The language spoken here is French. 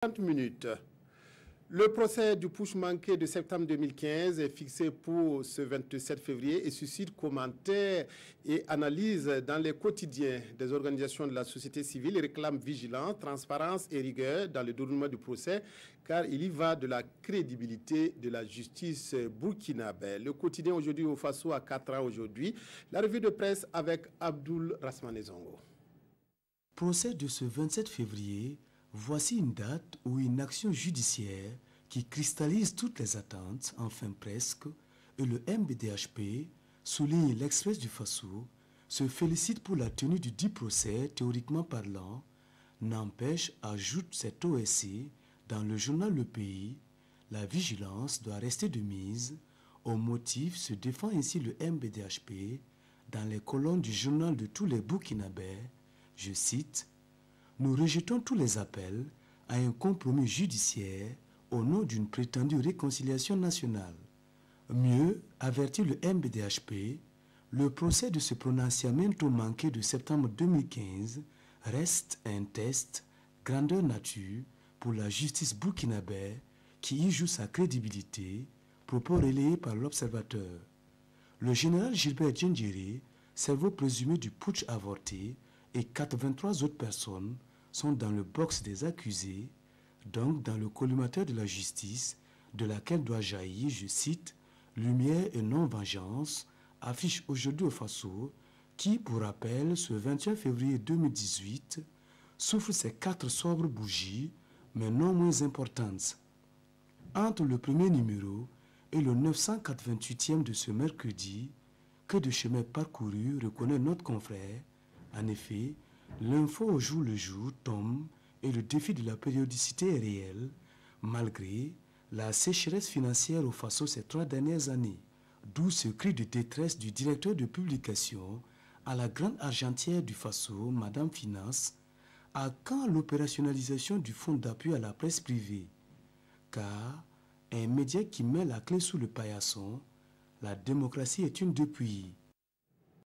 30 minutes. Le procès du putsch manqué de septembre 2015 est fixé pour ce 27 février et suscite commentaires et analyses dans les quotidiens des organisations de la société civile et réclament vigilance, transparence et rigueur dans le déroulement du procès car il y va de la crédibilité de la justice burkinabé. Le quotidien aujourd'hui au Faso à 4 ans aujourd'hui. La revue de presse avec Abdoul Rasmanezongo. Procès de ce 27 février. Voici une date ou une action judiciaire qui cristallise toutes les attentes, enfin presque, et le MBDHP, souligne l'Express du Faso, se félicite pour la tenue du dit procès théoriquement parlant, n'empêche, ajoute cet OSC, dans le journal Le Pays, la vigilance doit rester de mise, au motif se défend ainsi le MBDHP dans les colonnes du journal de tous les Burkinabés, je cite, nous rejetons tous les appels à un compromis judiciaire au nom d'une prétendue réconciliation nationale. Mieux, avertit le MBDHP, le procès de ce prononciamento manqué de septembre 2015 reste un test grandeur nature pour la justice burkinabé qui y joue sa crédibilité, propos relayés par l'Observateur. Le général Gilbert Diendéré, cerveau présumé du putsch avorté, et 83 autres personnes sont dans le box des accusés, donc dans le collimateur de la justice, de laquelle doit jaillir, je cite, « Lumière et non-vengeance », affiche aujourd'hui au Faso, qui, pour rappel, ce 21 février 2018, souffle ses 4 sobres bougies, mais non moins importantes. Entre le premier numéro et le 988e de ce mercredi, que de chemin parcouru reconnaît notre confrère. En effet, l'info au jour le jour tombe et le défi de la périodicité est réel, malgré la sécheresse financière au Faso ces 3 dernières années. D'où ce cri de détresse du directeur de publication à la grande argentière du Faso, Madame Finance, à quand l'opérationnalisation du fonds d'appui à la presse privée? Car un média qui met la clé sous le paillasson, la démocratie est une dépouille.